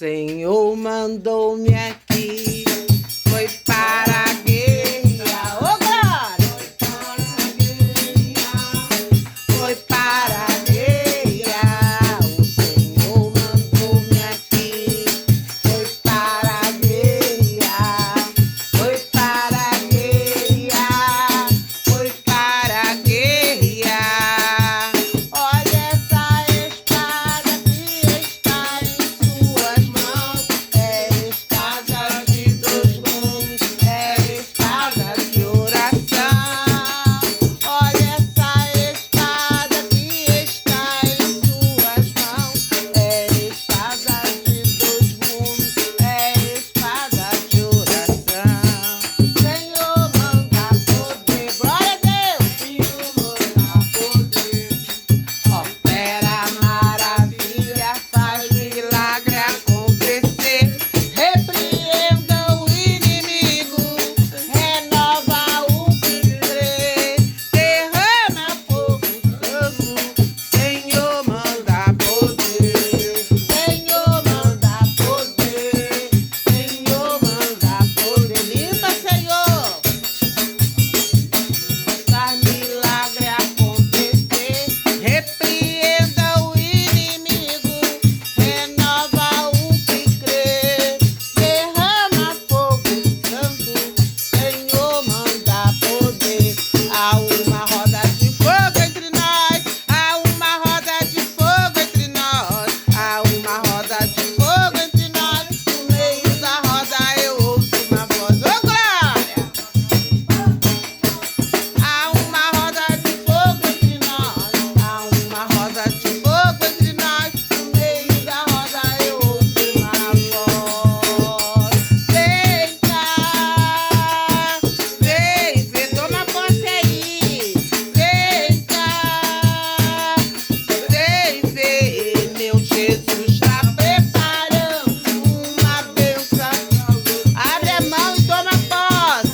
Senhor mandou-me aqui, foi para a guerra. Ô, glória! Foi para a guerra. O Senhor mandou-me aqui, foi para a guerra. Foi para a guerra. Foi para a guerra. Olha essa espada que está em suas mãos. É espada de dois gumes, é espada de oração. Olha essa espada que está em suas mãos. É espada de dois gumes, é espada de oração. Senhor, manda poder, glória a Deus. Senhor, manda poder. Opera maravilha, faz milagre acontecer. Repreenda o inimigo, renova o que crê. Derrama fogo santo, Senhor manda poder. Senhor manda poder. Senhor manda poder. Limpa, Senhor. Faz milagre acontecer. Repreenda o inimigo, renova o que crê. Derrama fogo santo, Senhor manda poder. Há uma roda de fogo entre nós, há uma roda de fogo entre nós, há uma roda de fogo entre nós. No meio da roda eu ouço uma voz, ô glória! Há uma roda de fogo entre nós, há uma roda de fogo entre nós. No meio da roda eu ouço uma voz. Vem cá, vem, toma posse aí. Vem cá, vem, meu Jesus está preparando uma bênção. Abre a mão e toma posse.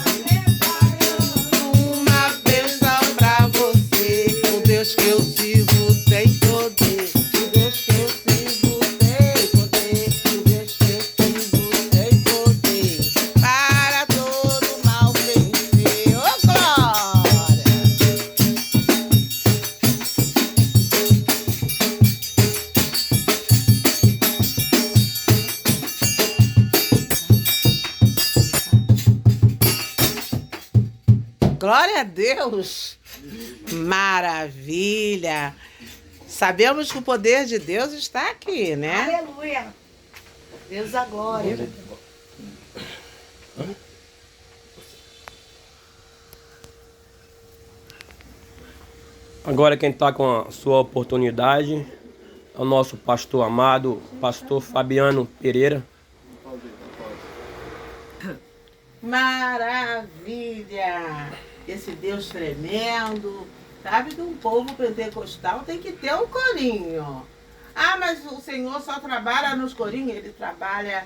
Uma bênção pra você. O Deus que eu sirvo tem poder. O Deus que eu sirvo tem poder. O Deus que eu sirvo tem poder. Para todo mal vencer. Ô, glória! Glória a Deus! Maravilha! Sabemos que o poder de Deus está aqui, né? Aleluia. Deus a glória. Agora quem está com a sua oportunidade é o nosso pastor amado, pastor Fabiano Pereira. Maravilha! Esse Deus tremendo, sabe, de um povo pentecostal tem que ter um corinho. Ah, mas o Senhor só trabalha nos corinhos? Ele trabalha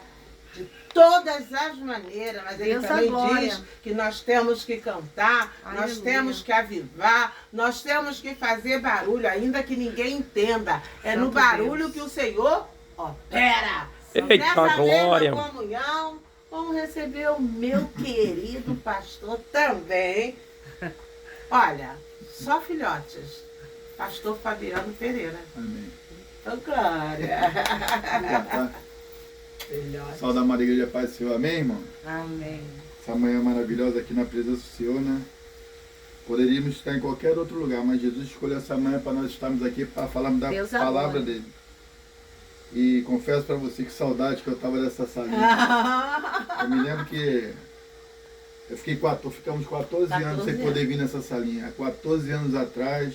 de todas as maneiras, mas ele Deus também a glória. diz que nós temos que cantar, nós Aleluia. temos que avivar, nós temos que fazer barulho, ainda que ninguém entenda. É no Santo barulho Deus. que o Senhor opera. Eita, Nessa glória. mesma comunhão, vamos receber o meu querido pastor também. Olha, só filhotes. Pastor Fabiano Pereira. Amém. Então, glória. Obrigado, tá? Filhotes. Saúde da Maria Igreja Paz do Senhor, amém, irmão? Amém. Essa manhã maravilhosa aqui na presença do Senhor, né? Poderíamos estar em qualquer outro lugar, mas Jesus escolheu essa manhã para nós estarmos aqui para falarmos da Deus palavra amor. dele. E confesso para você que saudade que eu estava dessa salinha. Eu me lembro que ficamos 14 anos sem 14 poder vir nessa salinha. Há 14 anos atrás,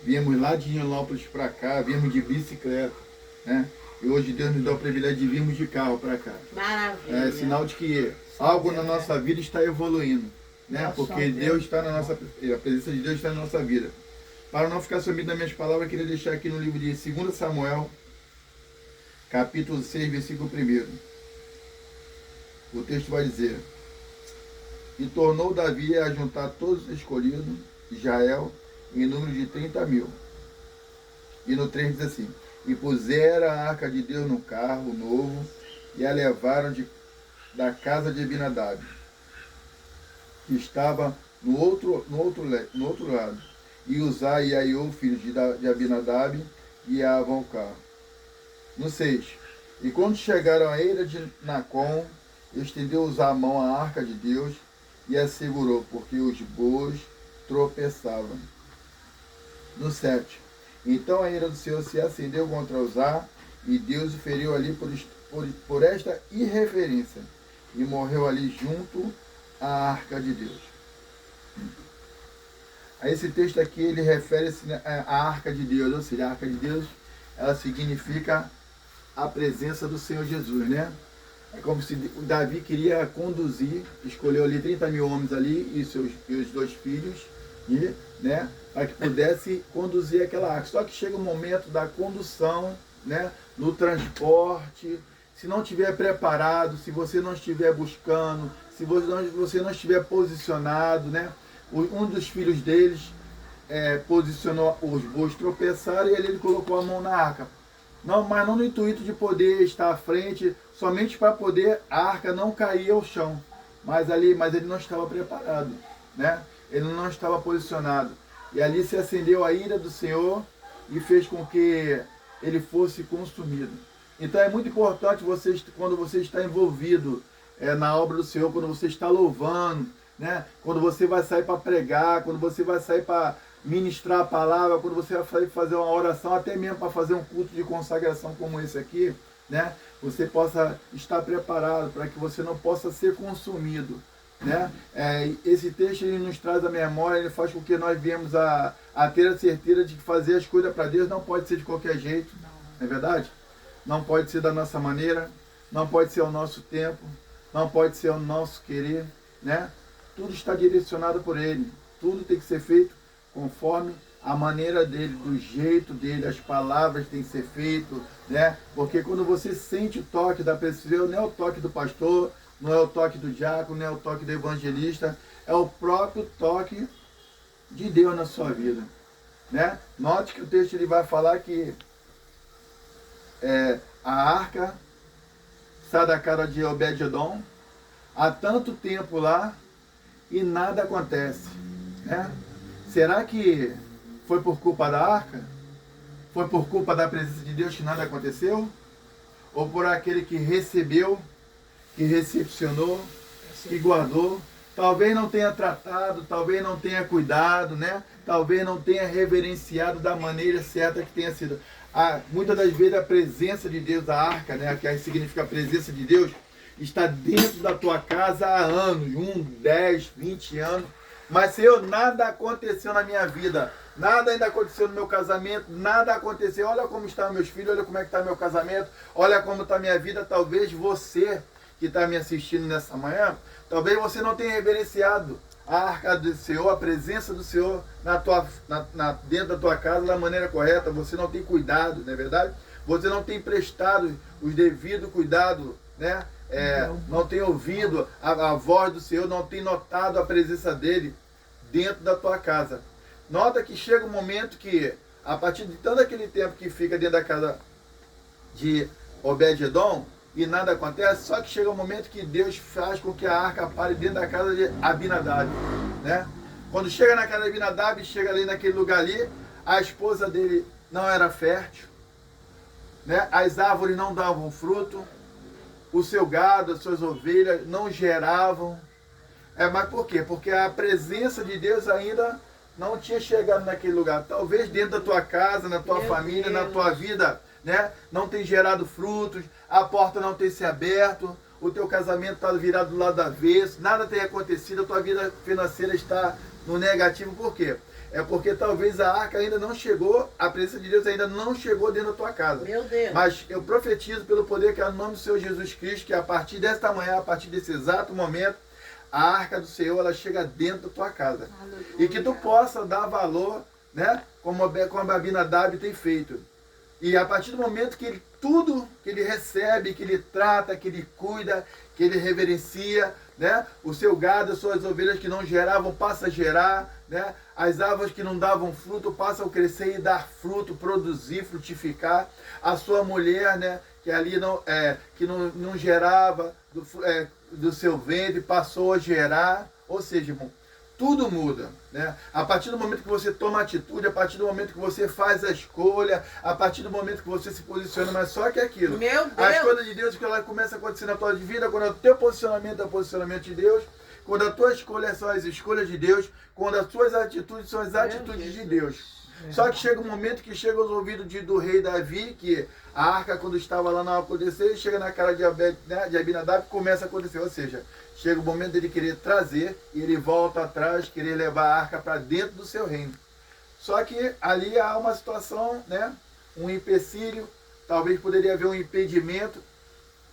viemos lá de Nilópolis para cá, viemos de bicicleta, né? E hoje Deus nos dá o privilégio de virmos de carro para cá. Maravilha. É sinal de que algo na nossa vida está evoluindo, né? Nossa, Porque Deus está na nossa, a presença de Deus está na nossa vida. Para não ficar sumido nas minhas palavras, eu queria deixar aqui no livro de 2 Samuel, capítulo 6, versículo 1. O texto vai dizer: E tornou Davi a juntar todos os escolhidos de Israel em número de 30.000. E no 3 diz assim: E puseram a arca de Deus no carro novo e a levaram da casa de Abinadab, que estava no outro lado. E Uzai e Aiô, filhos de Abinadab, guiavam o carro. No 6. E quando chegaram à eira de Nacon, estendeu Uzá a mão à arca de Deus e a segurou, porque os bois tropeçavam. No 7. Então a ira do Senhor se acendeu contra Uzá, e Deus o feriu ali por esta irreverência, e morreu ali junto à arca de Deus. A esse texto aqui, ele refere-se à arca de Deus, ou seja, a arca de Deus, ela significa a presença do Senhor Jesus, né? É como se Davi queria conduzir, escolheu ali 30 mil homens ali e os 2 filhos, né, para que pudesse conduzir aquela arca. Só que chega o momento da condução, né, no transporte, se não estiver preparado, se você não estiver buscando, se você não estiver posicionado, né, um dos filhos deles posicionou, os bois tropeçaram e ele colocou a mão na arca. Não, mas não no intuito de poder estar à frente, somente para poder a arca não cair ao chão. Mas ele não estava preparado, né? Ele não estava posicionado. E ali se acendeu a ira do Senhor e fez com que ele fosse consumido. Então é muito importante quando você está envolvido na obra do Senhor, quando você está louvando, né? Quando você vai sair para pregar, quando você vai sair para ministrar a palavra, quando você vai sair fazer uma oração, até mesmo para fazer um culto de consagração como esse aqui, né? Você possa estar preparado para que você não possa ser consumido, né? Esse texto ele nos traz a memória, ele faz com que nós viemos a ter a certeza de que fazer as coisas para Deus não pode ser de qualquer jeito, não é verdade? Não pode ser da nossa maneira, não pode ser ao nosso tempo, não pode ser ao nosso querer, né? Tudo está direcionado por Ele, tudo tem que ser feito conforme a maneira dele, do jeito dele, as palavras têm que ser feitas, né? Porque quando você sente o toque da pessoa, não é o toque do pastor, não é o toque do diácono, não é o toque do evangelista, é o próprio toque de Deus na sua vida, né? Note que o texto ele vai falar que a arca sai da casa de Obed-edom há tanto tempo lá e nada acontece, né? Será que foi por culpa da arca? Foi por culpa da presença de Deus que nada aconteceu? Ou por aquele que recebeu, que recepcionou, que guardou? Talvez não tenha tratado, talvez não tenha cuidado, né? Talvez não tenha reverenciado da maneira certa que tenha sido. Muitas das vezes a presença de Deus, a arca, né? Que aí significa a presença de Deus, está dentro da tua casa há anos, 10, 20 anos. Mas, Senhor, nada aconteceu na minha vida, nada ainda aconteceu no meu casamento, nada aconteceu. Olha como estão meus filhos, olha como é que está meu casamento, olha como está a minha vida. Talvez você que está me assistindo nessa manhã, talvez você não tenha reverenciado a arca do Senhor, a presença do Senhor dentro da tua casa da maneira correta. Você não tem cuidado, não é verdade? Você não tem prestado os devidos cuidados, né? Não tem ouvido a voz do Senhor, não tem notado a presença dele dentro da tua casa. Nota que chega um momento que, a partir de todo aquele tempo que fica dentro da casa de Obed-edom e nada acontece, só que chega um momento que Deus faz com que a arca pare dentro da casa de Abinadab, né? Quando chega na casa de Abinadab, chega ali naquele lugar ali, a esposa dele não era fértil, né? As árvores não davam fruto, o seu gado, as suas ovelhas não geravam. Mas por quê? Porque a presença de Deus ainda não tinha chegado naquele lugar. Talvez dentro da tua casa, na tua família, na tua vida, né? Não tem gerado frutos, a porta não tem se aberto, o teu casamento está virado do lado do avesso, nada tem acontecido, a tua vida financeira está no negativo. Por quê? É porque talvez a arca ainda não chegou, a presença de Deus ainda não chegou dentro da tua casa. Meu Deus. Mas eu profetizo pelo poder que é no nome do Senhor Jesus Cristo, que a partir desta manhã, a partir desse exato momento, a arca do Senhor, ela chega dentro da tua casa. Aleluia. E que tu possa dar valor, né? Como a Abinadab tem feito. E a partir do momento que ele, tudo que ele recebe, que ele trata, que ele cuida, que ele reverencia, né? O seu gado, as suas ovelhas que não geravam, passa a gerar, né? As árvores que não davam fruto, passam a crescer e dar fruto, produzir, frutificar. A sua mulher, né? Que ali não gerava do seu ventre, passou a gerar. Ou seja, irmão, tudo muda, né? A partir do momento que você toma atitude, a partir do momento que você faz a escolha, a partir do momento que você se posiciona, mas só que é aquilo. Meu Deus! As coisas de Deus que ela começa a acontecer na tua vida, quando o teu posicionamento é o posicionamento de Deus, quando a tua escolha são as escolhas de Deus, quando as tuas atitudes são as atitudes de Deus. Só que chega um momento que chega aos ouvidos do rei Davi, que a arca, quando estava lá, não aconteceu, e chega na cara de Abinadab e começa a acontecer. Ou seja, chega o momento dele querer trazer e ele volta atrás, querer levar a arca para dentro do seu reino. Só que ali há uma situação, né? Um empecilho, talvez poderia haver um impedimento,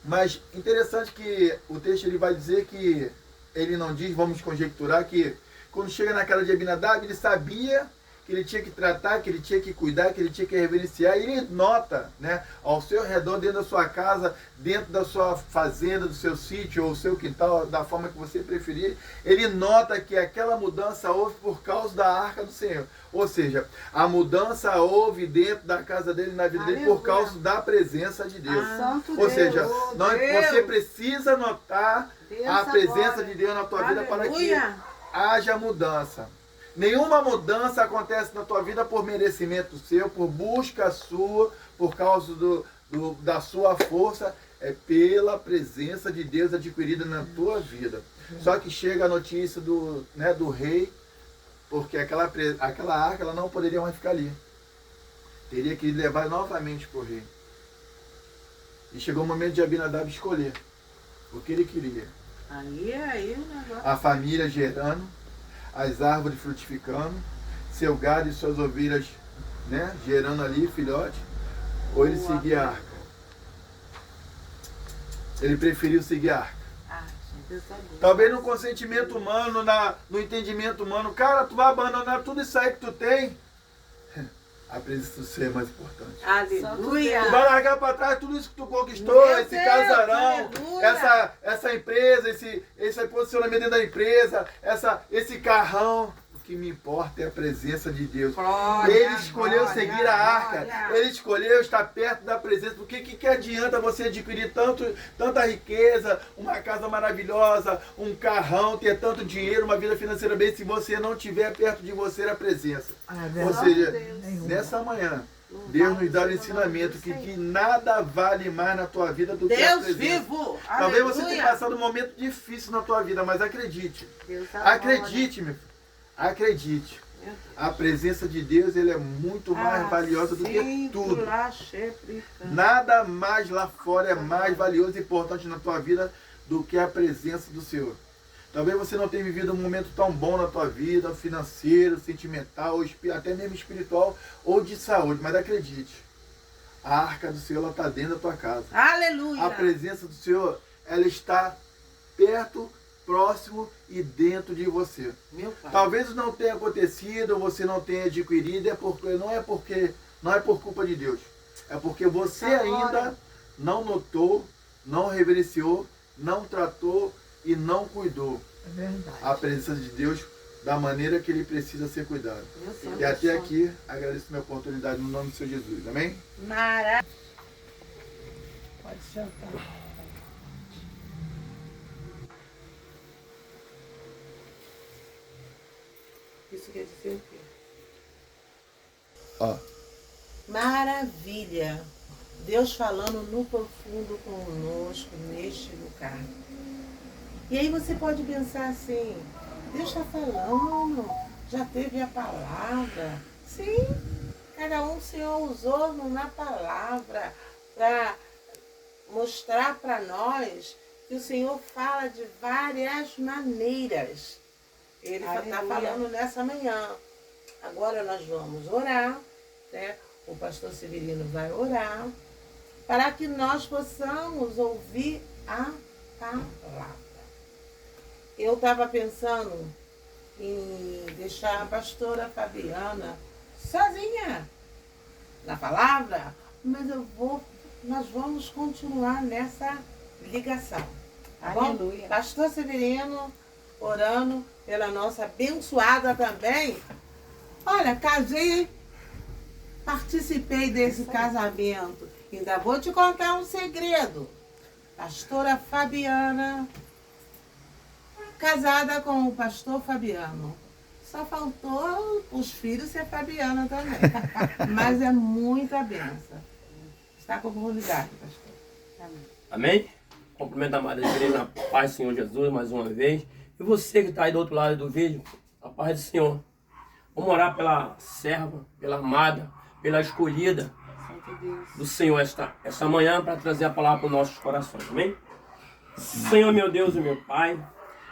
mas interessante que o texto ele vai dizer que ele não diz, vamos conjecturar, que quando chega na cara de Abinadab, ele sabia que ele tinha que tratar, que ele tinha que cuidar, que ele tinha que reverenciar, e ele nota, né, ao seu redor, dentro da sua casa, dentro da sua fazenda, do seu sítio, ou o seu quintal, da forma que você preferir, ele nota que aquela mudança houve por causa da arca do Senhor. Ou seja, a mudança houve dentro da casa dele, na vida dele, por causa da presença de Deus. Ou seja, você precisa notar a presença de Deus na tua vida para que haja mudança. Nenhuma mudança acontece na tua vida por merecimento seu, por busca sua, por causa da sua força, é pela presença de Deus adquirida na tua vida. Só que chega a notícia do rei, porque aquela arca ela não poderia mais ficar ali. Teria que levar novamente para o rei. E chegou o momento de Abinadab escolher o que ele queria. Aí o negócio. A família gerando, as árvores frutificando, seu gado e suas ovelhas, né, gerando ali, filhote, ou ele seguia a arca. Ele preferiu seguir a arca. Talvez no consentimento humano, no entendimento humano, cara, tu vai abandonar tudo isso aí que tu tem. A presença do Senhor é mais importante. Aleluia! Tu vai largar para trás tudo isso que tu conquistou, Meu esse Deus, casarão, aleluia. essa empresa, esse posicionamento dentro da empresa, esse carrão. O que me importa é a presença de Deus. Glória, Ele escolheu glória, seguir a arca. glória. Ele escolheu estar perto da presença. Porque que adianta você adquirir tanta riqueza, uma casa maravilhosa, um carrão, ter tanto dinheiro, uma vida financeira bem, se você não tiver perto de você a presença. Ou seja, nessa manhã, Deus nos dá o ensinamento que nada vale mais na tua vida do que a Deus presença. vivo! Talvez você Aleluia. tenha passado um momento difícil na tua vida, mas acredite. Deus Acredite, meu filho. Acredite. A presença de Deus ele é muito mais valiosa do que tudo. Nada mais lá fora é mais valioso e importante na tua vida do que a presença do Senhor. Talvez você não tenha vivido um momento tão bom na tua vida, financeiro, sentimental, até mesmo espiritual ou de saúde, mas acredite, a arca do Senhor está dentro da tua casa. Aleluia! A presença do Senhor, ela está perto, próximo e dentro de você. Meu Pai. Talvez não tenha acontecido, você não tenha adquirido, não é por culpa de Deus. É porque você ainda não notou, não reverenciou, não tratou e não cuidou. É verdade. A presença de Deus da maneira que ele precisa ser cuidado. E até aqui, agradeço a minha oportunidade no nome do Senhor Jesus. Amém? Maravilha. Pode sentar. Isso quer dizer o quê? Ó. Maravilha. Deus falando no profundo conosco neste lugar. E aí você pode pensar assim, Deus está falando, já teve a palavra. Sim, cada um o Senhor usou na palavra para mostrar para nós que o Senhor fala de várias maneiras. Ele está falando nessa manhã. Agora nós vamos orar, né? O pastor Severino vai orar, para que nós possamos ouvir a palavra. Eu estava pensando em deixar a pastora Fabiana sozinha na palavra, mas nós vamos continuar nessa ligação. Tá bom? Aleluia. Pastor Severino, orando pela nossa abençoada também. Olha, casei, participei desse casamento. Ainda vou te contar um segredo. Pastora Fabiana, casada com o pastor Fabiano. Só faltou os filhos ser Fabiana também. Mas é muita benção. Está com comunidade, pastor. Amém? Cumprimento a amada igreja na paz do Senhor Jesus mais uma vez. E você que está aí do outro lado do vídeo, a paz do Senhor. Vamos orar pela serva, pela amada, pela escolhida do Senhor esta manhã para trazer a palavra para os nossos corações. Amém? Senhor, meu Deus e meu Pai,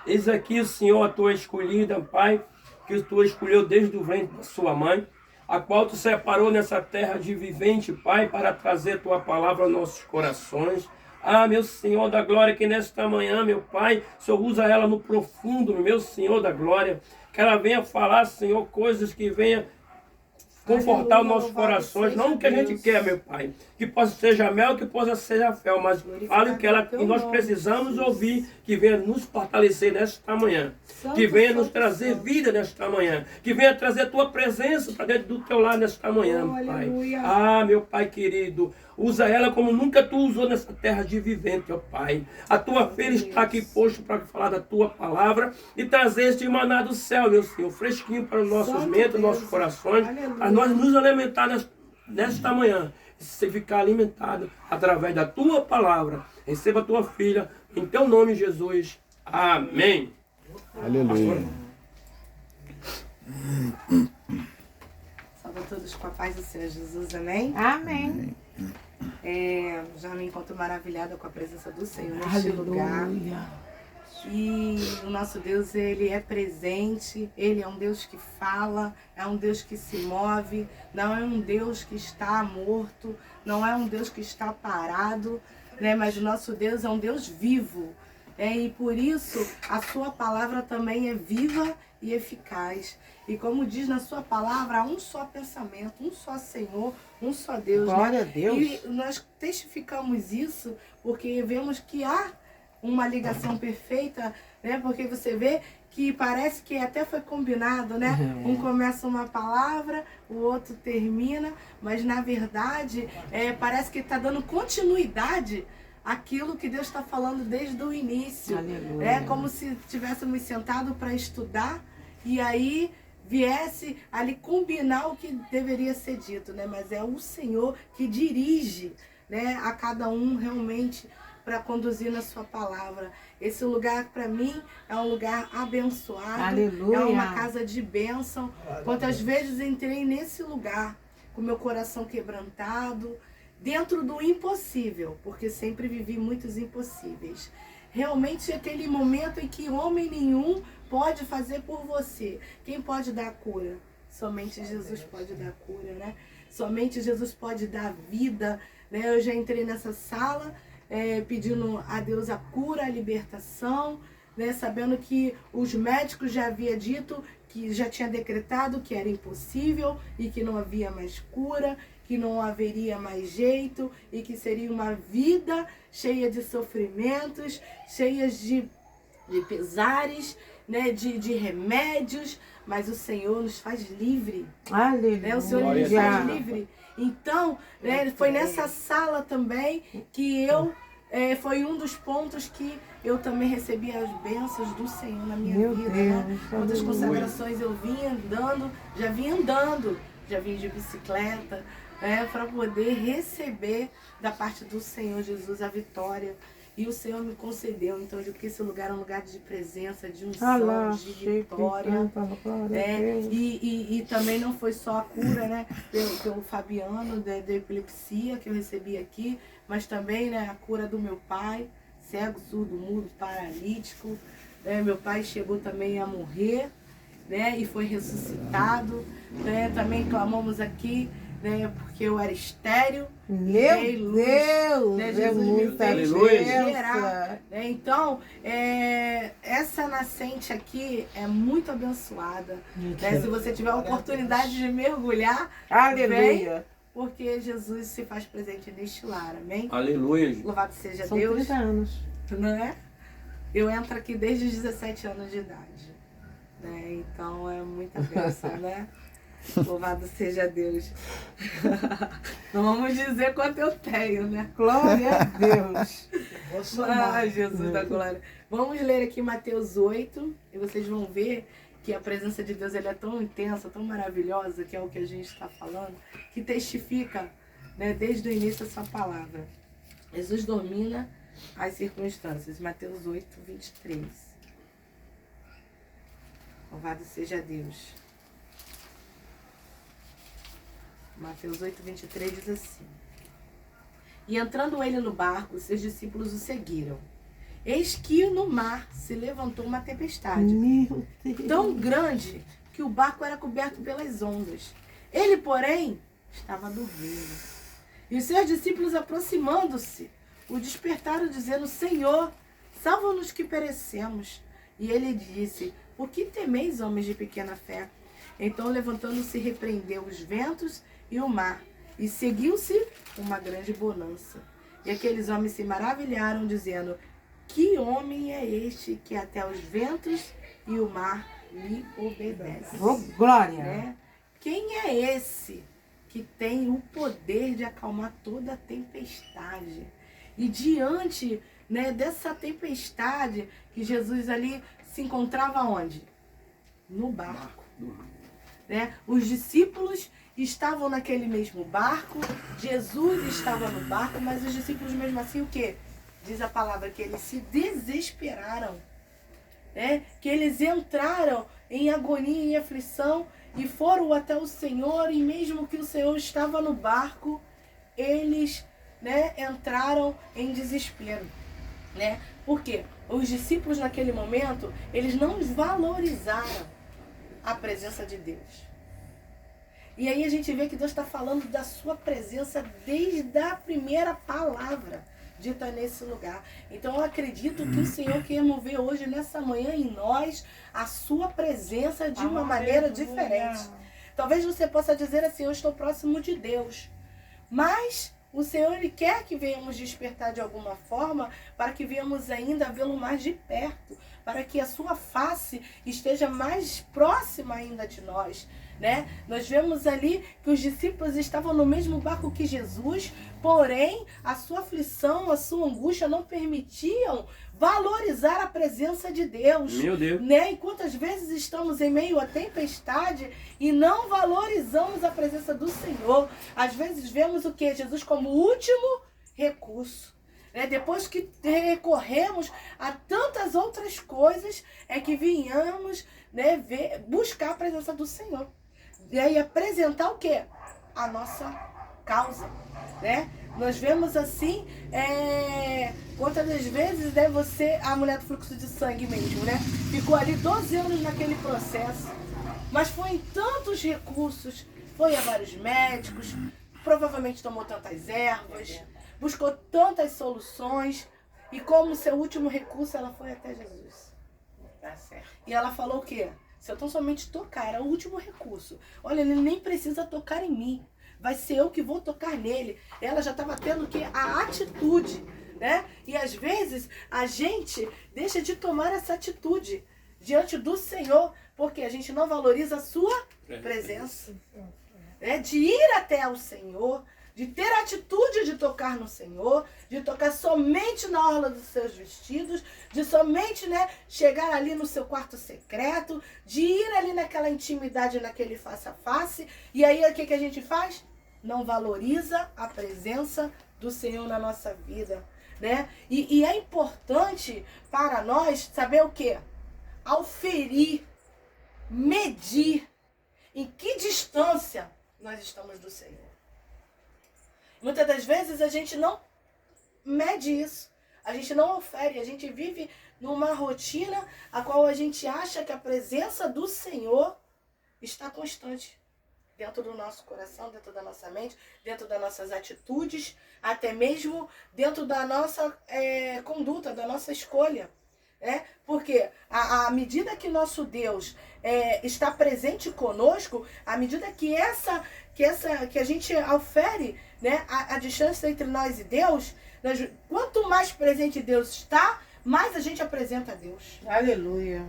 eis aqui, Senhor, a tua escolhida, Pai, que tu escolheu desde o ventre da sua mãe, a qual tu separou nessa terra de vivente, Pai, para trazer tua palavra aos nossos corações. Ah, meu Senhor da glória, que nesta manhã, meu Pai, o Senhor usa ela no profundo, meu Senhor da glória, que ela venha falar, Senhor, coisas que venham confortar os nossos corações, não o que a gente quer, meu Pai, que possa ser mel, que possa ser fel, mas fale que nós precisamos ouvir, que venha nos fortalecer nesta manhã, que venha nos trazer vida nesta manhã, que venha trazer a tua presença para dentro do teu lado nesta manhã, Pai. Ah, meu Pai querido, usa ela como nunca tu usou nessa terra de vivente, ó Pai. A tua filha está aqui posto para falar da tua palavra e trazer este maná do céu, meu Senhor, fresquinho para os nossos mentes, nossos corações, para nós nos alimentar nesta manhã. E você ficar alimentado através da tua palavra. Receba a tua filha, em teu nome, Jesus. Amém. Aleluia. Salve a todos com a paz do Senhor Jesus, amém? Amém. Já me encontro maravilhada com a presença do Senhor neste lugar. E o nosso Deus, Ele é presente, Ele é um Deus que fala, é um Deus que se move, não é um Deus que está morto, não é um Deus que está parado, né? Mas o nosso Deus é um Deus vivo. E por isso a sua palavra também é viva e eficaz. E como diz na sua palavra, há um só pensamento, um só Senhor, um só Deus. Glória né? a Deus. E nós testificamos isso porque vemos que há uma ligação perfeita, né? Porque você vê que parece que até foi combinado, né? Um começa uma palavra, o outro termina, mas na verdade parece que está dando continuidade àquilo que Deus está falando desde o início. Aleluia. É como se tivéssemos sentado para estudar e aí viesse ali combinar o que deveria ser dito, né? Mas é o Senhor que dirige, né, a cada um realmente para conduzir na sua palavra. Esse lugar, para mim, é um lugar abençoado. Aleluia. É uma casa de bênção. Quantas vezes entrei nesse lugar com meu coração quebrantado, dentro do impossível, porque sempre vivi muitos impossíveis. Realmente aquele momento em que homem nenhum pode fazer por você. Quem pode dar a cura? Somente Jesus pode dar a cura, né? Somente Jesus pode dar vida, né? Eu já entrei nessa sala pedindo a Deus a cura, a libertação, né? Sabendo que os médicos já haviam dito, que já tinha decretado que era impossível e que não havia mais cura, que não haveria mais jeito e que seria uma vida cheia de sofrimentos, cheias de pesares, né? de remédios, mas o Senhor nos faz livre. Aleluia. Né? O Senhor nos faz livre. Então, né, foi nessa sala também que foi um dos pontos que eu também recebi as bênçãos do Senhor na minha vida. Né? Quantas consagrações eu vinha andando, já vinha de bicicleta, para poder receber da parte do Senhor Jesus a vitória. E o Senhor me concedeu. Então eu digo que esse lugar é um lugar de presença, de unção, de vitória. E também não foi só a cura, né, pelo Fabiano, da epilepsia que eu recebi aqui, mas também, né, a cura do meu pai, cego, surdo, mudo, paralítico. Meu pai chegou também a morrer, né, e foi ressuscitado. Né, também clamamos aqui, né, porque eu era estéril. Meu Deus, né, é Jesus me muita fez bênção. gerar, né? Então, essa nascente aqui é muito abençoada. Né? Se você tiver a oportunidade de mergulhar, Aleluia. porque Jesus se faz presente neste lar, amém? Aleluia. Louvado seja São Deus, 30 anos. não é? Eu entro aqui desde os 17 anos de idade, né? Então é muita bênção, né? Louvado seja Deus. Não vamos dizer quanto eu tenho, né? Glória a Deus. Vou somar. Ai, Jesus da glória. Vamos ler aqui Mateus 8 e vocês vão ver que a presença de Deus, ele é tão intensa, tão maravilhosa, que é o que a gente está falando, que testifica, né, desde o início essa palavra. Jesus domina as circunstâncias. Mateus 8, 23. Louvado seja Deus. Mateus 8, 23 diz assim: E entrando ele no barco, seus discípulos o seguiram. Eis que no mar se levantou uma tempestade, Meu Deus. tão grande que o barco era coberto pelas ondas. Ele, porém, estava dormindo. E os seus discípulos, aproximando-se, o despertaram, dizendo: Senhor, salva-nos que perecemos. E ele disse: Por que temeis, homens de pequena fé? Então, levantando-se, repreendeu os ventos e o mar, e seguiu-se uma grande bonança. E aqueles homens se maravilharam, dizendo: Que homem é este que até os ventos e o mar lhe obedecem? Oh, glória. Né? Quem é esse que tem o poder de acalmar toda a tempestade? E diante, né, dessa tempestade, que Jesus ali se encontrava onde? No barco. Né? Os discípulos estavam naquele mesmo barco, Jesus estava no barco, mas os discípulos mesmo assim o quê? Diz a palavra que eles se desesperaram, né? Que eles entraram em agonia e aflição e foram até o Senhor, e mesmo que o Senhor estava no barco, eles, né, entraram em desespero, né? Por quê? Os discípulos naquele momento, eles não valorizaram a presença de Deus. E aí a gente vê que Deus está falando da sua presença desde a primeira palavra dita nesse lugar. Então eu acredito que o Senhor quer mover hoje, nessa manhã, em nós, a sua presença de uma maneira diferente. Talvez você possa dizer assim: eu estou próximo de Deus. Mas o Senhor, Ele quer que venhamos despertar de alguma forma, para que venhamos ainda vê-lo mais de perto, para que a sua face esteja mais próxima ainda de nós, né? Nós vemos ali que os discípulos estavam no mesmo barco que Jesus, porém a sua aflição, a sua angústia não permitiam valorizar a presença de Deus. Meu Deus. Né? E quantas vezes estamos em meio à tempestade e não valorizamos a presença do Senhor. Às vezes vemos o que? Jesus como último recurso. Né? Depois que recorremos a tantas outras coisas, é que venhamos, né, buscar a presença do Senhor. E aí apresentar o quê? A nossa causa. Né? Nós vemos assim, quantas das vezes, né, a mulher do fluxo de sangue mesmo, né? Ficou ali 12 anos naquele processo. Mas foi em tantos recursos, foi a vários médicos, provavelmente tomou tantas ervas, buscou tantas soluções, e como seu último recurso, ela foi até Jesus. Tá certo. E ela falou o quê? Se eu tão somente tocar, era o último recurso. Olha, ele nem precisa tocar em mim. Vai ser eu que vou tocar nele. Ela já estava tendo o quê? A atitude, né? E às vezes a gente deixa de tomar essa atitude diante do Senhor, porque a gente não valoriza a sua presença. Né? De ir até o Senhor, de ter a atitude de tocar no Senhor, de tocar somente na orla dos seus vestidos, de somente, né, chegar ali no seu quarto secreto, de ir ali naquela intimidade, naquele face a face. E aí o que a gente faz? Não valoriza a presença do Senhor na nossa vida, né? E é importante para nós saber o quê? Auferir, medir em que distância nós estamos do Senhor. Muitas das vezes a gente não mede isso, a gente não ofere, a gente vive numa rotina a qual a gente acha que a presença do Senhor está constante dentro do nosso coração, dentro da nossa mente, dentro das nossas atitudes, até mesmo dentro da nossa conduta, da nossa escolha. Porque à medida que nosso Deus está presente conosco, à medida que a gente ofere, né, a distância entre nós e Deus, quanto mais presente Deus está, mais a gente apresenta a Deus. Aleluia.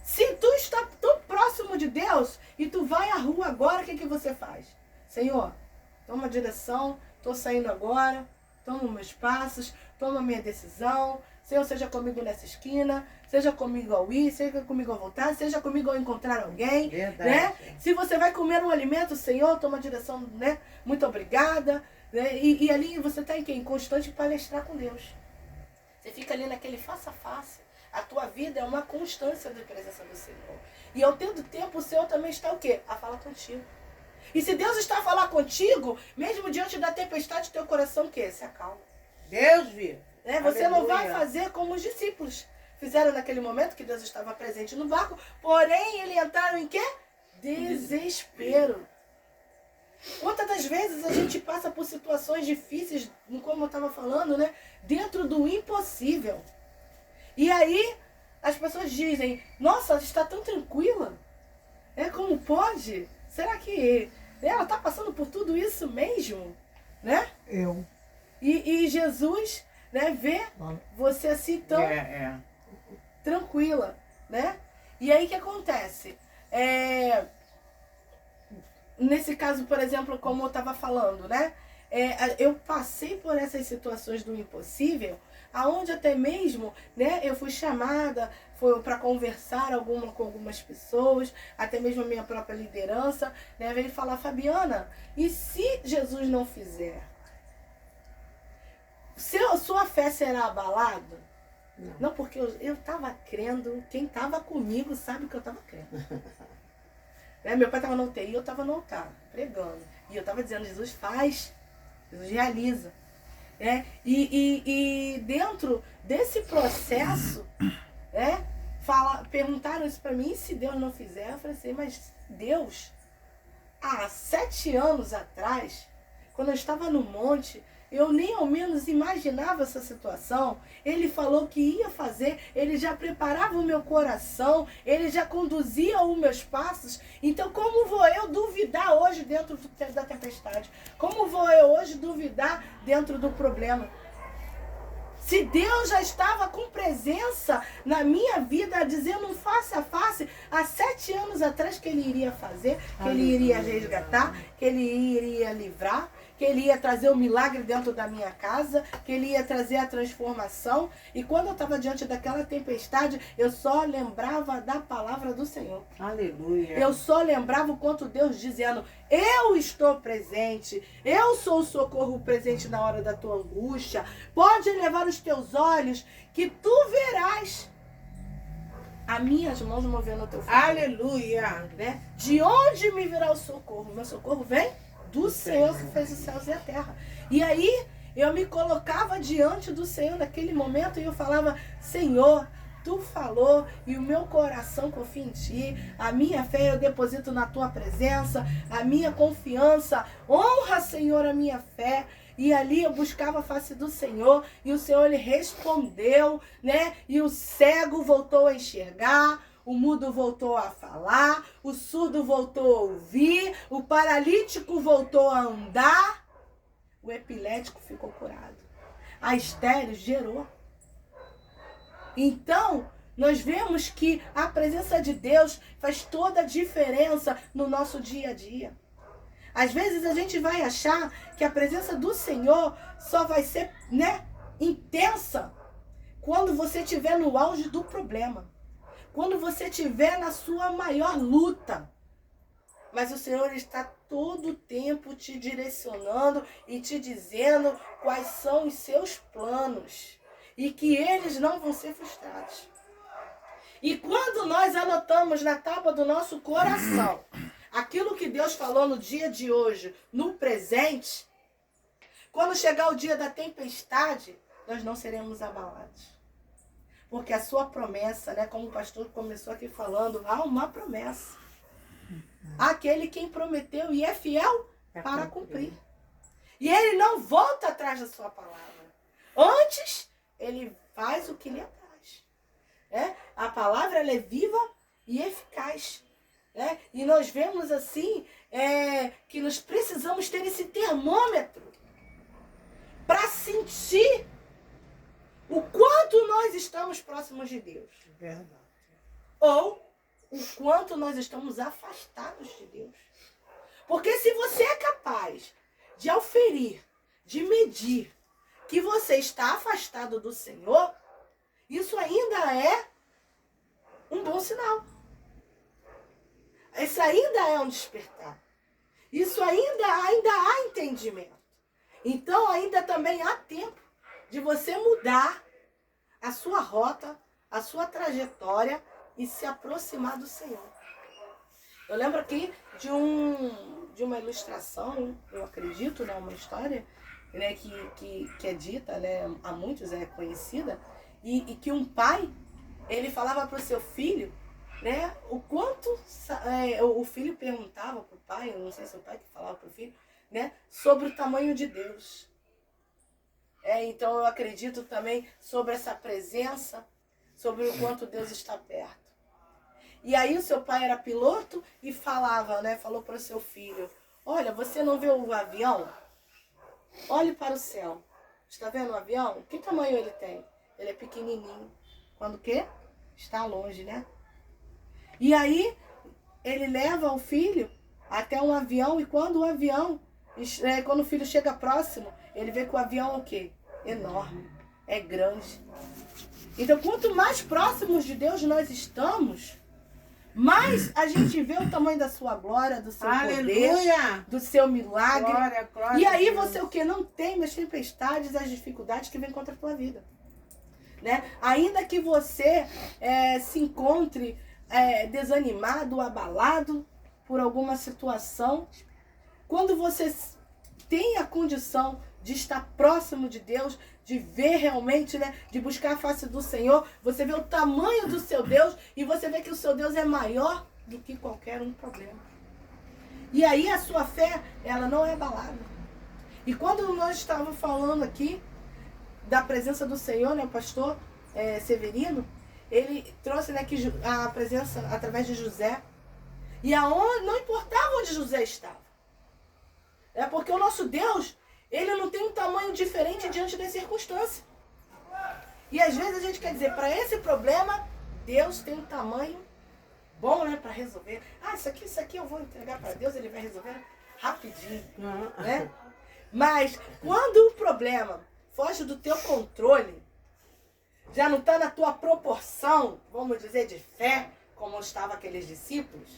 Se tu está tão próximo de Deus e tu vai à rua agora, o que você faz? Senhor, toma a direção, estou saindo agora, toma meus passos, toma minha decisão. Senhor, seja comigo nessa esquina, seja comigo ao ir, seja comigo ao voltar, seja comigo ao encontrar alguém. Verdade. Né? Se você vai comer um alimento, Senhor, toma a direção, né? Muito obrigada. Né? E ali você está em quê? Em constante palestrar com Deus. Você fica ali naquele face a face. A tua vida é uma constância da presença do Senhor. E ao tendo tempo, o Senhor também está o quê? A falar contigo. E se Deus está a falar contigo, mesmo diante da tempestade, teu coração o quê? Se acalma. Deus viu. Né? Você não vai Aleluia. fazer como os discípulos fizeram naquele momento que Deus estava presente no barco, porém eles entraram em quê? Desespero. Quantas das vezes a gente passa por situações difíceis, como eu estava falando, né? Dentro do impossível. E aí as pessoas dizem, nossa, ela está tão tranquila. Como pode? Será que ela está passando por tudo isso mesmo? Né? Eu. E Jesus, né, vê você assim tão tranquila, né? E aí o que acontece? Nesse caso, por exemplo, como eu estava falando, né? Eu passei por essas situações do impossível, aonde até mesmo, né, eu fui chamada para conversar com algumas pessoas, até mesmo a minha própria liderança, né, veio falar, Fabiana, e se Jesus não fizer? Sua fé será abalada? Não, porque eu estava crendo, quem estava comigo sabe que eu estava crendo. Meu pai estava no UTI, eu estava no altar, pregando. E eu estava dizendo, Jesus faz, Jesus realiza. E dentro desse processo, perguntaram isso para mim, e se Deus não fizer? Eu falei assim, mas Deus, há 7 anos atrás, quando eu estava no monte, eu nem ao menos imaginava essa situação. Ele falou que ia fazer, ele já preparava o meu coração, ele já conduzia os meus passos. Então como vou eu duvidar hoje dentro da tempestade? Como vou eu hoje duvidar dentro do problema? Se Deus já estava com presença na minha vida, dizendo um face a face, há 7 anos atrás que ele iria fazer, que ele iria resgatar, que ele iria livrar, que ele ia trazer o milagre dentro da minha casa, que ele ia trazer a transformação. E quando eu estava diante daquela tempestade, eu só lembrava da palavra do Senhor. Aleluia. Eu só lembrava o quanto Deus dizendo, eu estou presente, eu sou o socorro presente na hora da tua angústia. Pode levar os teus olhos, que tu verás as minhas mãos movendo o teu favor. Aleluia. Né? De onde me virá o socorro? Meu socorro vem do Senhor que fez os céus e a terra. E aí eu me colocava diante do Senhor naquele momento e eu falava, Senhor, tu falou e o meu coração confia em ti, a minha fé eu deposito na tua presença, a minha confiança, honra, Senhor, a minha fé. E ali eu buscava a face do Senhor e o Senhor, ele respondeu, né? E o cego voltou a enxergar, o mudo voltou a falar, o surdo voltou a ouvir, o paralítico voltou a andar, o epilético ficou curado, a estéril gerou. Então, nós vemos que a presença de Deus faz toda a diferença no nosso dia a dia. Às vezes a gente vai achar que a presença do Senhor só vai ser, né, intensa quando você estiver no auge do problema. Quando você estiver na sua maior luta. Mas o Senhor está todo o tempo te direcionando e te dizendo quais são os seus planos. E que eles não vão ser frustrados. E quando nós anotamos na tábua do nosso coração aquilo que Deus falou no dia de hoje, no presente, quando chegar o dia da tempestade, nós não seremos abalados. Porque a sua promessa, né, como o pastor começou aqui falando, há uma promessa. Aquele quem prometeu e é fiel para cumprir. E ele não volta atrás da sua palavra. Antes, ele faz o que lhe apraz. A palavra ela é viva e eficaz. E nós vemos assim que nós precisamos ter esse termômetro para sentir o quanto nós estamos próximos de Deus. Verdade. Ou o quanto nós estamos afastados de Deus. Porque se você é capaz de auferir, de medir que você está afastado do Senhor, isso ainda é um bom sinal. Isso ainda é um despertar. Isso ainda há entendimento. Então ainda também há tempo de você mudar a sua rota, a sua trajetória e se aproximar do Senhor. Eu lembro aqui de uma ilustração, eu acredito, né, uma história, né, que é dita, né, há muitos é conhecida, e que um pai, ele falava para o seu filho, né, o quanto o filho perguntava para o pai, eu não sei se é o pai que falava para o filho, né, sobre o tamanho de Deus. Então eu acredito também sobre essa presença, sobre o quanto Deus está perto. E aí o seu pai era piloto e falava, né, falou para o seu filho, olha, você não vê o avião? Olhe para o céu. Está vendo o avião? Que tamanho ele tem? Ele é pequenininho. Quando o quê? Está longe, né? E aí ele leva o filho até um avião e quando o filho chega próximo, ele vê que o avião é o quê? Enorme, é grande. Então, quanto mais próximos de Deus nós estamos, mais a gente vê o tamanho da sua glória, do seu poder, do seu milagre. Glória e aí a Deus. você o que? Não tem as tempestades, as dificuldades que vêm contra a tua vida. Né? Ainda que você se encontre desanimado, abalado por alguma situação, quando você tem a condição de estar próximo de Deus, de ver realmente, né, de buscar a face do Senhor, você vê o tamanho do seu Deus e você vê que o seu Deus é maior do que qualquer um problema. E aí a sua fé, ela não é abalada. E quando nós estávamos falando aqui da presença do Senhor, né, o pastor Severino, ele trouxe, né, que a presença através de José. E não importava onde José estava. Porque o nosso Deus, ele não tem um tamanho diferente diante das circunstâncias. E às vezes a gente quer dizer, para esse problema, Deus tem um tamanho bom, né, para resolver. Isso aqui eu vou entregar para Deus, ele vai resolver rapidinho. Né? Mas quando o problema foge do teu controle, já não está na tua proporção, vamos dizer, de fé, como estavam aqueles discípulos,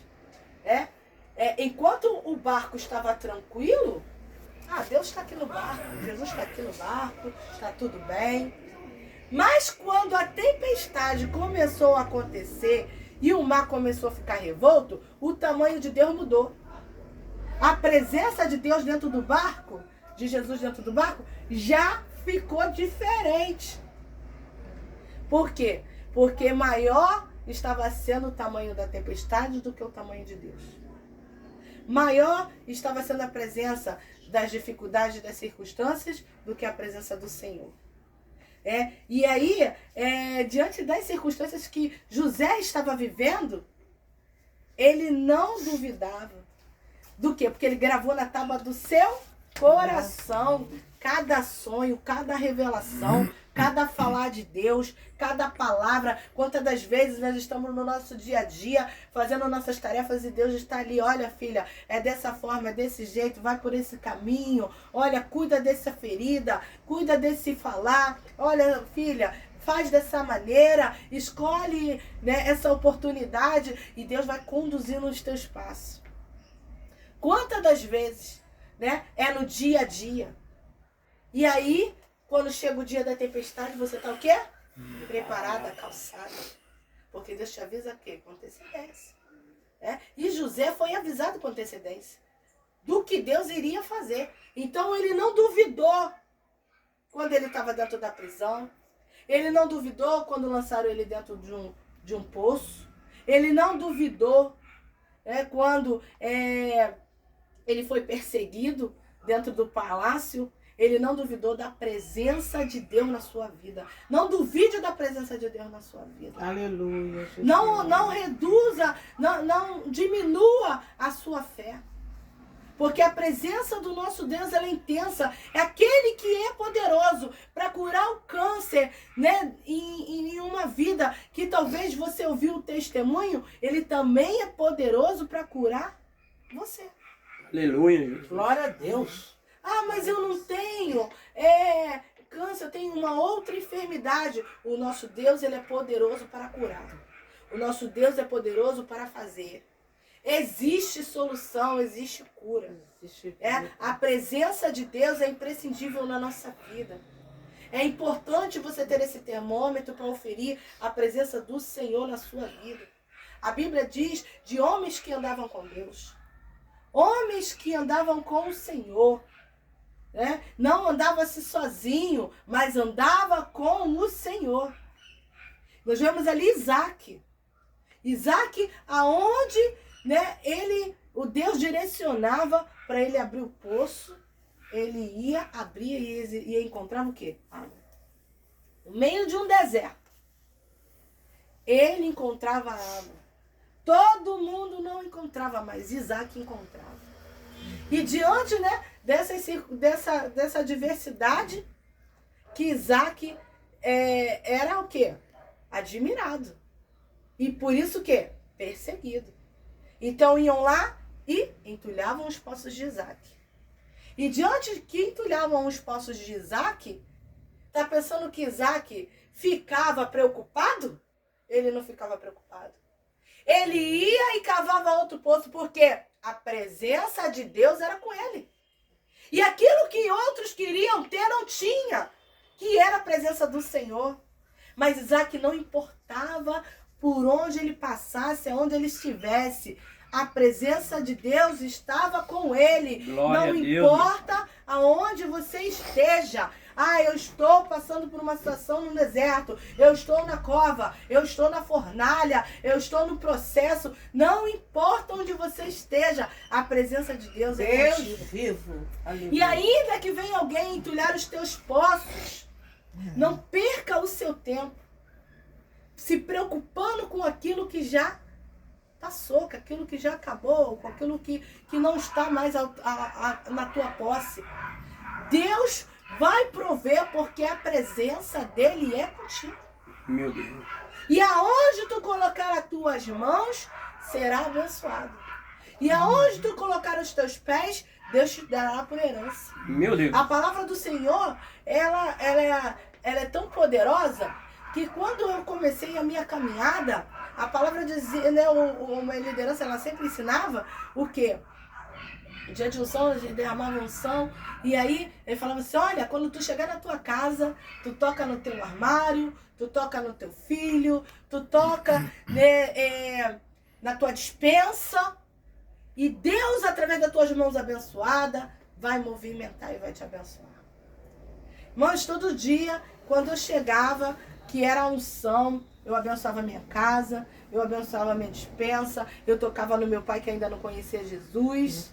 enquanto o barco estava tranquilo, Deus está aqui no barco, Jesus está aqui no barco, está tudo bem. Mas quando a tempestade começou a acontecer e o mar começou a ficar revolto, o tamanho de Deus mudou. A presença de Deus dentro do barco, de Jesus dentro do barco, já ficou diferente. Por quê? Porque maior estava sendo o tamanho da tempestade do que o tamanho de Deus. Maior estava sendo a presença das dificuldades, das circunstâncias, do que a presença do Senhor. E aí, diante das circunstâncias que José estava vivendo, ele não duvidava. Do quê? Porque ele gravou na tábua do seu coração cada sonho, cada revelação, cada falar de Deus, cada palavra. Quantas das vezes nós estamos no nosso dia a dia fazendo nossas tarefas e Deus está ali, olha filha, é dessa forma, é desse jeito, vai por esse caminho, olha, cuida dessa ferida, cuida desse falar, olha filha, faz dessa maneira, escolhe, né, essa oportunidade e Deus vai conduzindo os teus passos. Quantas das vezes, né, é no dia a dia. E aí, quando chega o dia da tempestade, você está o quê? Preparada, calçada. Porque Deus te avisa o quê? Com antecedência. E José foi avisado com antecedência do que Deus iria fazer. Então ele não duvidou quando ele estava dentro da prisão. Ele não duvidou quando lançaram ele dentro de um poço. Ele não duvidou quando ele foi perseguido dentro do palácio. ele não duvidou da presença de Deus na sua vida. Não duvide da presença de Deus na sua vida. Aleluia. Jesus. Não reduza, não diminua a sua fé. Porque a presença do nosso Deus, ela é intensa. É aquele que é poderoso para curar o câncer, né? Em uma vida que talvez você ouviu o testemunho, ele também é poderoso para curar você. Aleluia, Jesus. Glória a Deus. Ah, mas eu não tenho câncer, eu tenho uma outra enfermidade. O nosso Deus, ele é poderoso para curar. O nosso Deus é poderoso para fazer. Existe solução, existe cura. A presença de Deus é imprescindível na nossa vida. É importante você ter esse termômetro para oferir a presença do Senhor na sua vida. A Bíblia diz de homens que andavam com Deus. Homens que andavam com o Senhor. Né? Não andava-se sozinho, mas andava com o Senhor. Nós vemos ali Isaac. Isaac, aonde, né, o Deus direcionava para ele abrir o poço, ele ia, abria e encontrava o quê? Água. No meio de um deserto. Ele encontrava água. Todo mundo não encontrava, mas Isaac encontrava. E diante, né, dessa diversidade, que Isaac era o quê? Admirado. E por isso o quê? Perseguido. Então iam lá e entulhavam os poços de Isaac. E diante que entulhavam os poços de Isaac, tá pensando que Isaac ficava preocupado? Ele não ficava preocupado. Ele ia e cavava outro poço, porque a presença de Deus era com ele. E aquilo que outros queriam ter, não tinha, que era a presença do Senhor. Mas Isaac não importava por onde ele passasse, aonde ele estivesse. A presença de Deus estava com ele. Glória não a Deus. importa aonde você esteja. Ah, eu estou passando por uma situação no deserto. Eu estou na cova. Eu estou na fornalha. Eu estou no processo. Não importa onde você esteja. A presença de Deus é Deus contigo. vivo. Aleluia. E ainda que venha alguém entulhar os teus poços, não perca o seu tempo se preocupando com aquilo que já passou, com aquilo que já acabou, com aquilo que não está mais na tua posse. Deus vai prover porque a presença dele é contigo. Meu Deus. E aonde tu colocar as tuas mãos, será abençoado. E aonde tu colocar os teus pés, Deus te dará por herança. Meu Deus. A palavra do Senhor, ela é tão poderosa que quando eu comecei a minha caminhada, a palavra dizia, né, uma liderança, ela sempre ensinava o quê? Diante do som, a gente derramava unção, e aí ele falava assim, olha, quando tu chegar na tua casa, tu toca no teu armário, tu toca no teu filho, tu toca, né, na tua despensa, e Deus, através das tuas mãos abençoadas, vai movimentar e vai te abençoar. Irmãos, todo dia, quando eu chegava, que era a unção, eu abençoava a minha casa, eu abençoava a minha despensa, eu tocava no meu pai que ainda não conhecia Jesus,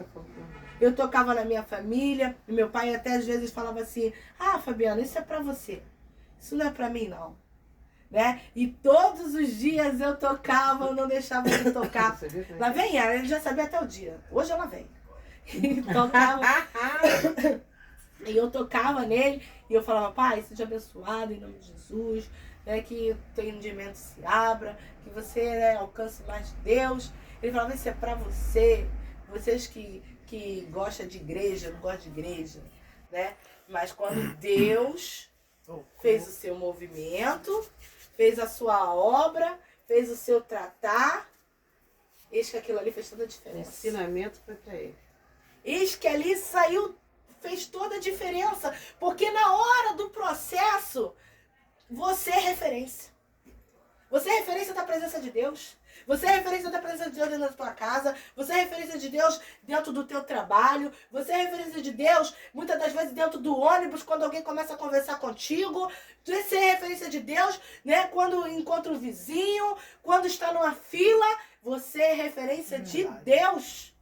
eu tocava na minha família, e meu pai até às vezes falava assim, ah, Fabiana, isso é pra você, isso não é pra mim não. Né? E todos os dias eu tocava, eu não deixava ele tocar. Lá vem ela, ele já sabia até o dia. Hoje ela vem. E tocava. E eu tocava nele e eu falava, pai, seja abençoado em nome de Jesus, né, que o teu entendimento se abra, que você, né, alcance mais de Deus. Ele falava, isso é pra você, vocês que gostam de igreja, não gostam de igreja, né? Mas quando Deus fez o seu movimento, fez a sua obra, fez o seu tratar, eis que aquilo ali fez toda a O diferença. ensinamento foi para ele. Eis que ali fez toda a diferença, porque na hora do processo, você é referência. Você é referência da presença de Deus. Você é referência da presença de Deus dentro da tua casa. Você é referência de Deus dentro do teu trabalho. Você é referência de Deus, muitas das vezes, dentro do ônibus, quando alguém começa a conversar contigo. Você é referência de Deus, né, quando encontra o vizinho, quando está numa fila. Você é referência de Deus.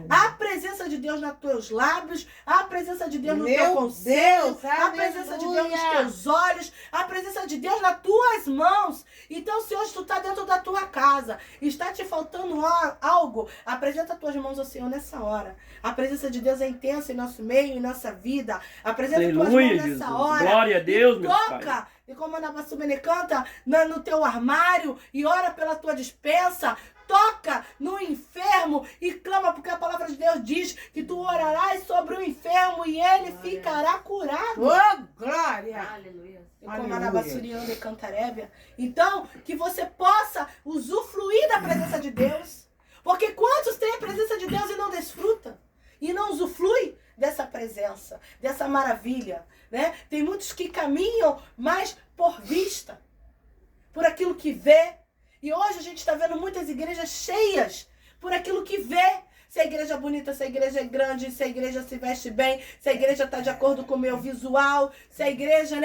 A presença de Deus nos teus lábios, a presença de Deus no teu Meu conselho, Deus, a presença de Deus nos aleluia. teus olhos, a presença de Deus nas tuas mãos. Então, se hoje tu está dentro da tua casa, está te faltando algo, apresenta as tuas mãos ao Senhor nessa hora. A presença de Deus é intensa em nosso meio, em nossa vida. Apresenta as tuas Aleluia, mãos Jesus. nessa hora. Glória a Deus, e meu Pai. toca. E como a Nabassumene canta, no teu armário e ora pela tua despensa. Toca no enfermo e clama, porque a palavra de Deus diz que tu orarás sobre o enfermo e ele ficará curado. Ô, glória. Aleluia. E como Aleluia. a Nabassuriana e Cantarébia. Então, que você possa usufruir da presença de Deus. Porque quantos têm a presença de Deus e não desfruta? E não usufrui dessa presença, dessa maravilha, né? Tem muitos que caminham mais por vista, por aquilo que vê. E hoje a gente está vendo muitas igrejas cheias por aquilo que vê. Se a igreja é bonita, se a igreja é grande, se a igreja se veste bem, se a igreja está de acordo com o meu visual, se a igreja,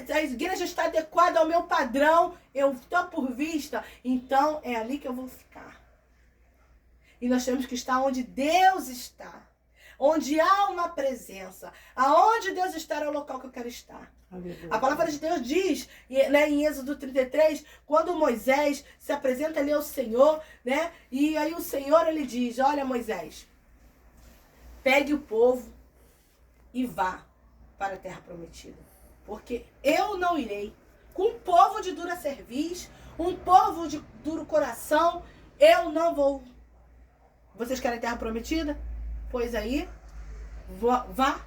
se a igreja está adequada ao meu padrão, eu estou por vista, então é ali que eu vou ficar. E nós temos que estar onde Deus está. Onde há uma presença. Aonde Deus está é o local que eu quero estar. Aleluia. A palavra de Deus diz, né, em Êxodo 33, quando Moisés se apresenta ali ao Senhor, né? E aí o Senhor, ele diz, olha Moisés, pegue o povo e vá para a terra prometida. Porque eu não irei. Com um povo de dura cerviz, um povo de duro coração, eu não vou. Vocês querem terra prometida? Pois aí, vá.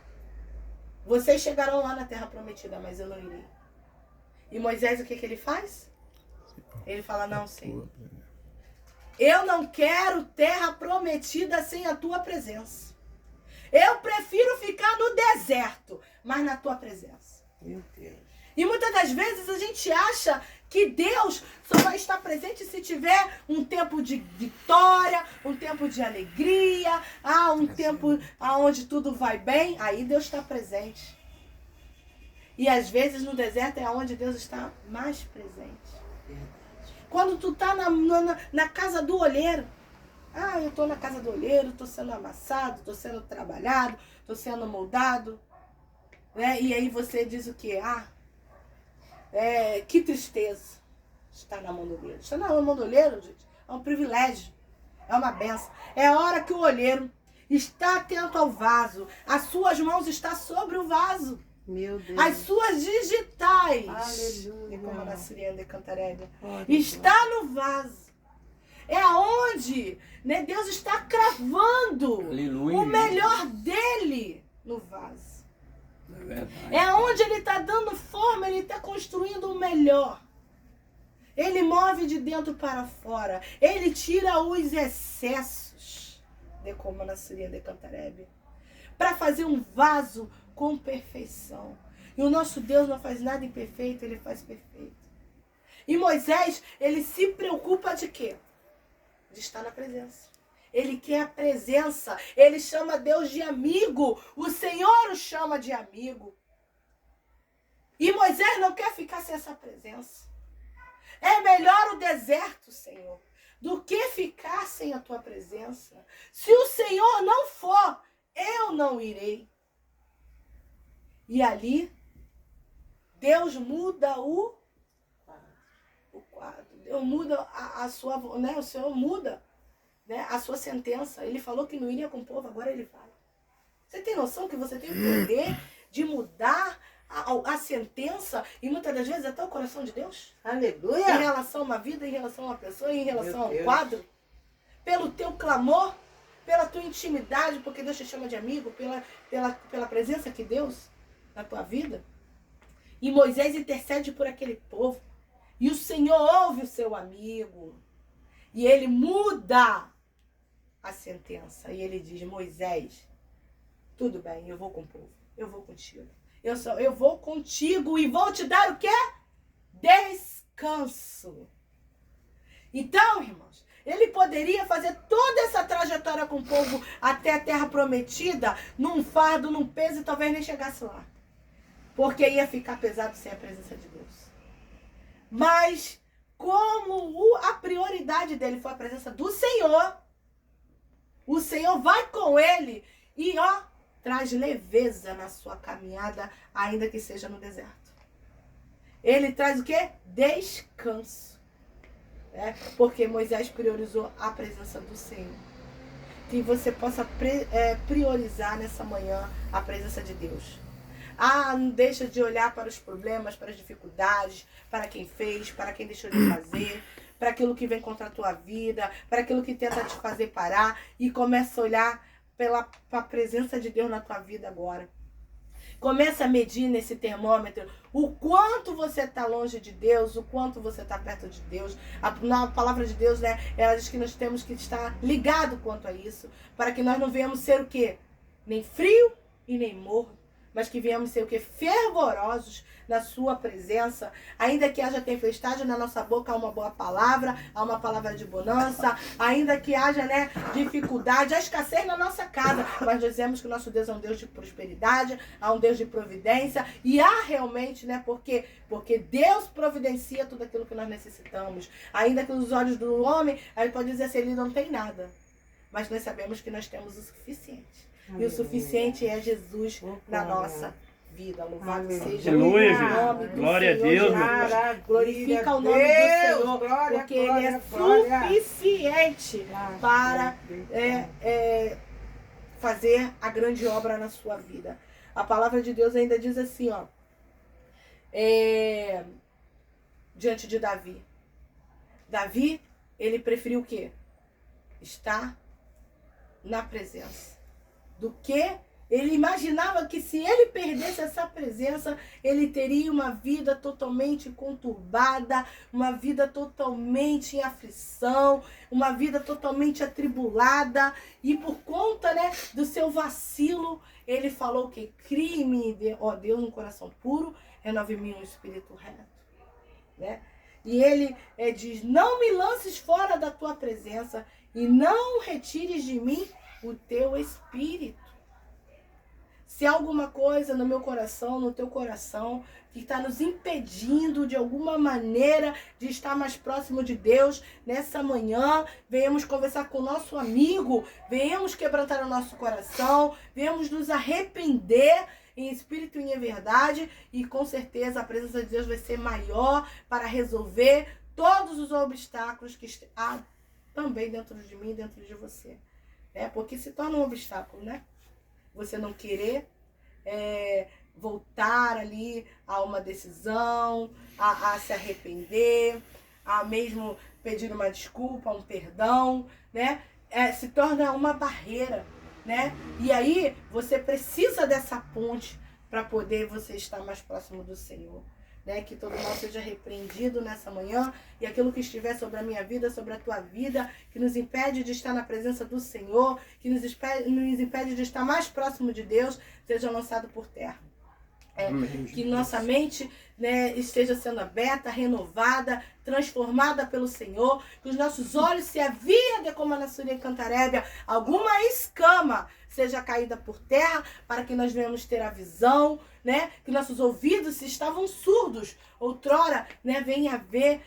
Vocês chegarão lá na terra prometida, mas eu não irei. E Moisés, o que ele faz? Ele fala, não, Senhor. Eu não quero terra prometida sem a tua presença. Eu prefiro ficar no deserto, mas na tua presença. Meu Deus. E muitas das vezes a gente acha que Deus só vai estar presente se tiver um tempo de vitória, um tempo de alegria, um tempo onde tudo vai bem, aí Deus está presente. E às vezes no deserto é onde Deus está mais presente. Quando tu tá na casa do olheiro, eu tô na casa do olheiro, tô sendo amassado, tô sendo trabalhado, tô sendo moldado, né? E aí você diz o quê? Que tristeza estar na mão do olheiro. Estar na mão do olheiro, gente, é um privilégio, é uma benção. É a hora que o olheiro está atento ao vaso, as suas mãos estão sobre o vaso, Meu Deus. as suas digitais, Aleluia. e como a Nassiriana de Cantarébia, Glória, está no vaso. É aonde, né, Deus está cravando Aleluia. o melhor dele no vaso. É verdade. É onde ele está dando forma, ele está construindo o melhor. Ele move de dentro para fora. Ele tira os excessos, de como na Síria de Cantarébia, para fazer um vaso com perfeição. E o nosso Deus não faz nada imperfeito, ele faz perfeito. E Moisés, ele se preocupa de quê? De estar na presença. Ele quer a presença. Ele chama Deus de amigo. O Senhor o chama de amigo. E Moisés não quer ficar sem essa presença. É melhor o deserto, Senhor, do que ficar sem a tua presença. Se o Senhor não for, eu não irei. E ali, Deus muda o quadro. Deus muda a sua, né? O Senhor muda, né, a sua sentença. Ele falou que não iria com o povo, agora ele vai. Você tem noção que você tem o poder de mudar a sentença e muitas das vezes até o coração de Deus? Em Aleluia. relação a uma vida, em relação a uma pessoa, em relação Meu a um Deus. quadro? Pelo teu clamor, pela tua intimidade, porque Deus te chama de amigo, pela presença que Deus na tua vida. E Moisés intercede por aquele povo. E o Senhor ouve o seu amigo. E ele muda a sentença. E ele diz, Moisés, tudo bem, eu vou com o povo. Eu vou contigo. Eu vou contigo e vou te dar o quê? Descanso. Então, irmãos, ele poderia fazer toda essa trajetória com o povo até a terra prometida num fardo, num peso e talvez nem chegasse lá. Porque ia ficar pesado sem a presença de Deus. Mas como a prioridade dele foi a presença do Senhor, O Senhor vai com ele e, traz leveza na sua caminhada, ainda que seja no deserto. Ele traz o quê? Descanso. Porque Moisés priorizou a presença do Senhor. Que você possa priorizar nessa manhã a presença de Deus. Não deixa de olhar para os problemas, para as dificuldades, para quem fez, para quem deixou de fazer, para aquilo que vem contra a tua vida, para aquilo que tenta te fazer parar, e começa a olhar para a presença de Deus na tua vida agora. Começa a medir nesse termômetro o quanto você está longe de Deus, o quanto você está perto de Deus. Na palavra de Deus, ela diz que nós temos que estar ligado quanto a isso, para que nós não venhamos ser o quê? Nem frio e nem morno, mas que venhamos ser o quê? Fervorosos na sua presença. Ainda que haja tempestade na nossa boca, há uma boa palavra, há uma palavra de bonança. Ainda que haja dificuldade, há escassez na nossa casa, mas nós dizemos que o nosso Deus é um Deus de prosperidade, há um Deus de providência, e há realmente, porque Deus providencia tudo aquilo que nós necessitamos. Ainda que os olhos do homem, aí pode dizer assim, ele não tem nada, mas nós sabemos que nós temos o suficiente. E o suficiente é Jesus na nossa vida. Louvado seja o nome do Glória Senhor a Deus, Jesus. Glorifica o nome do Senhor, porque Ele é suficiente para fazer a grande obra na sua vida. A palavra de Deus ainda diz assim, diante de Davi. Davi, ele preferiu o quê? Estar na presença. Do que ele imaginava que se ele perdesse essa presença, ele teria uma vida totalmente conturbada, uma vida totalmente em aflição, uma vida totalmente atribulada. E por conta do seu vacilo, ele falou que crime, Deus, um coração puro, renove-me um espírito reto. E ele diz, não me lances fora da tua presença e não retires de mim o teu espírito. Se há alguma coisa no meu coração, no teu coração, que está nos impedindo de alguma maneira de estar mais próximo de Deus, nessa manhã, venhamos conversar com o nosso amigo, venhamos quebrantar o nosso coração, venhamos nos arrepender em espírito e em verdade, e com certeza a presença de Deus vai ser maior para resolver todos os obstáculos que há também dentro de mim e dentro de você. Porque se torna um obstáculo, Você não querer voltar ali a uma decisão, a se arrepender, a mesmo pedir uma desculpa, um perdão, se torna uma barreira, E aí você precisa dessa ponte para poder você estar mais próximo do Senhor. Que todo mal seja repreendido nessa manhã, e aquilo que estiver sobre a minha vida, sobre a tua vida, que nos impede de estar na presença do Senhor, que nos impede de estar mais próximo de Deus, seja lançado por terra. Que nossa mente esteja sendo aberta, renovada, transformada pelo Senhor, que os nossos olhos se havia de como a Nassúria Cantarébia, alguma escama seja caída por terra, para que nós venhamos ter a visão, que nossos ouvidos, se estavam surdos outrora, venha ver,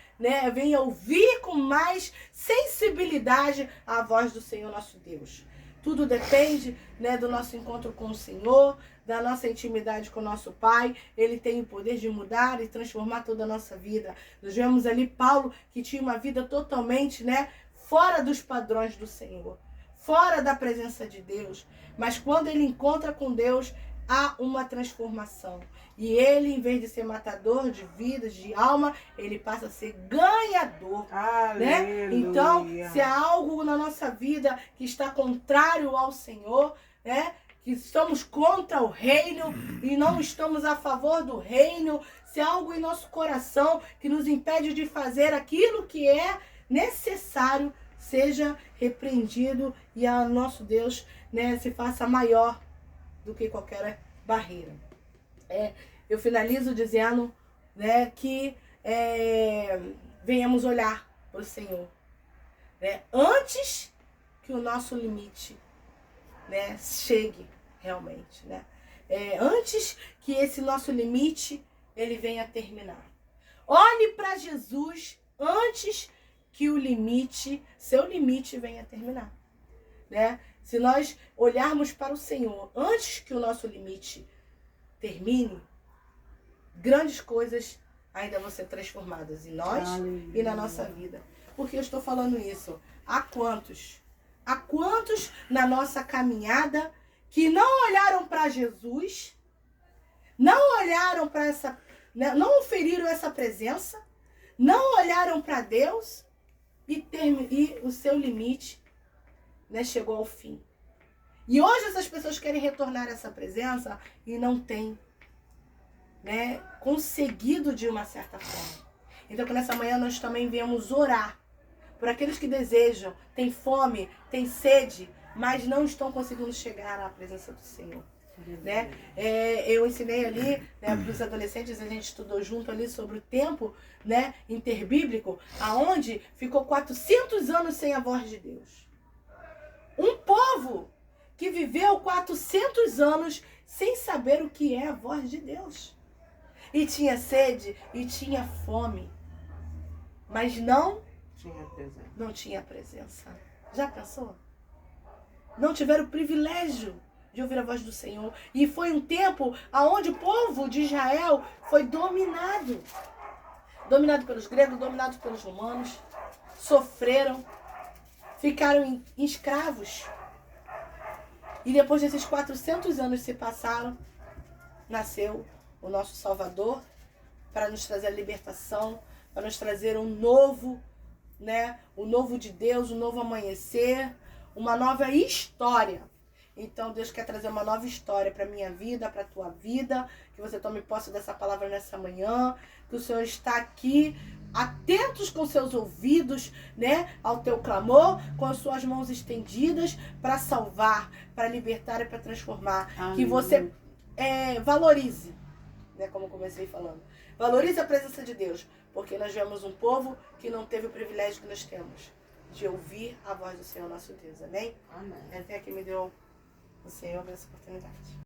venha ouvir com mais sensibilidade a voz do Senhor nosso Deus. Tudo depende do nosso encontro com o Senhor, da nossa intimidade com o nosso Pai. Ele tem o poder de mudar e transformar toda a nossa vida. Nós vemos ali Paulo, que tinha uma vida totalmente fora dos padrões do Senhor, fora da presença de Deus. Mas quando ele encontra com Deus, há uma transformação. E ele, em vez de ser matador de vidas, de alma, ele passa a ser ganhador. Então, se há algo na nossa vida que está contrário ao Senhor, que estamos contra o reino e não estamos a favor do reino, se há algo em nosso coração que nos impede de fazer aquilo que é necessário, seja repreendido e a nosso Deus se faça maior do que qualquer barreira. Eu finalizo dizendo que venhamos olhar para o Senhor antes que o nosso limite chegue realmente. Antes que esse nosso limite ele venha a terminar. Olhe para Jesus antes que o limite, seu limite venha a terminar. né? Se nós olharmos para o Senhor antes que o nosso limite termine, grandes coisas ainda vão ser transformadas em nós e na nossa vida. Por que eu estou falando isso? Há quantos na nossa caminhada que não olharam para Jesus, não olharam para essa, não oferiram essa presença, não olharam para Deus e o seu limite, né, chegou ao fim. E hoje essas pessoas querem retornar a essa presença e não têm, né, conseguido de uma certa forma. Então, nessa manhã nós também viemos orar por aqueles que desejam, têm fome, têm sede, mas não estão conseguindo chegar à presença do Senhor. Né? Eu ensinei ali, né, para os adolescentes, a gente estudou junto ali sobre o tempo, né, interbíblico, aonde ficou 400 anos sem a voz de Deus. Um povo que viveu 400 anos sem saber o que é a voz de Deus. E tinha sede e tinha fome, mas não tinha presença. Já pensou? Não tiveram o privilégio de ouvir a voz do Senhor. E foi um tempo onde o povo de Israel foi dominado. Dominado pelos gregos, dominado pelos romanos. Sofreram. Ficaram escravos. E depois desses 400 anos se passaram, nasceu o nosso Salvador para nos trazer a libertação, para nos trazer um novo, né? O novo de Deus, um novo amanhecer, uma nova história. Então Deus quer trazer uma nova história para a minha vida, para a tua vida, que você tome posse dessa palavra nessa manhã, que o Senhor está aqui, atentos com seus ouvidos, né, ao teu clamor, com as suas mãos estendidas para salvar, para libertar e para transformar. Amém. Que você valorize, né, como eu comecei falando, valorize a presença de Deus, porque nós vemos um povo que não teve o privilégio que nós temos de ouvir a voz do Senhor nosso Deus. Amém? Amém. Até que me deu o Senhor essa oportunidade.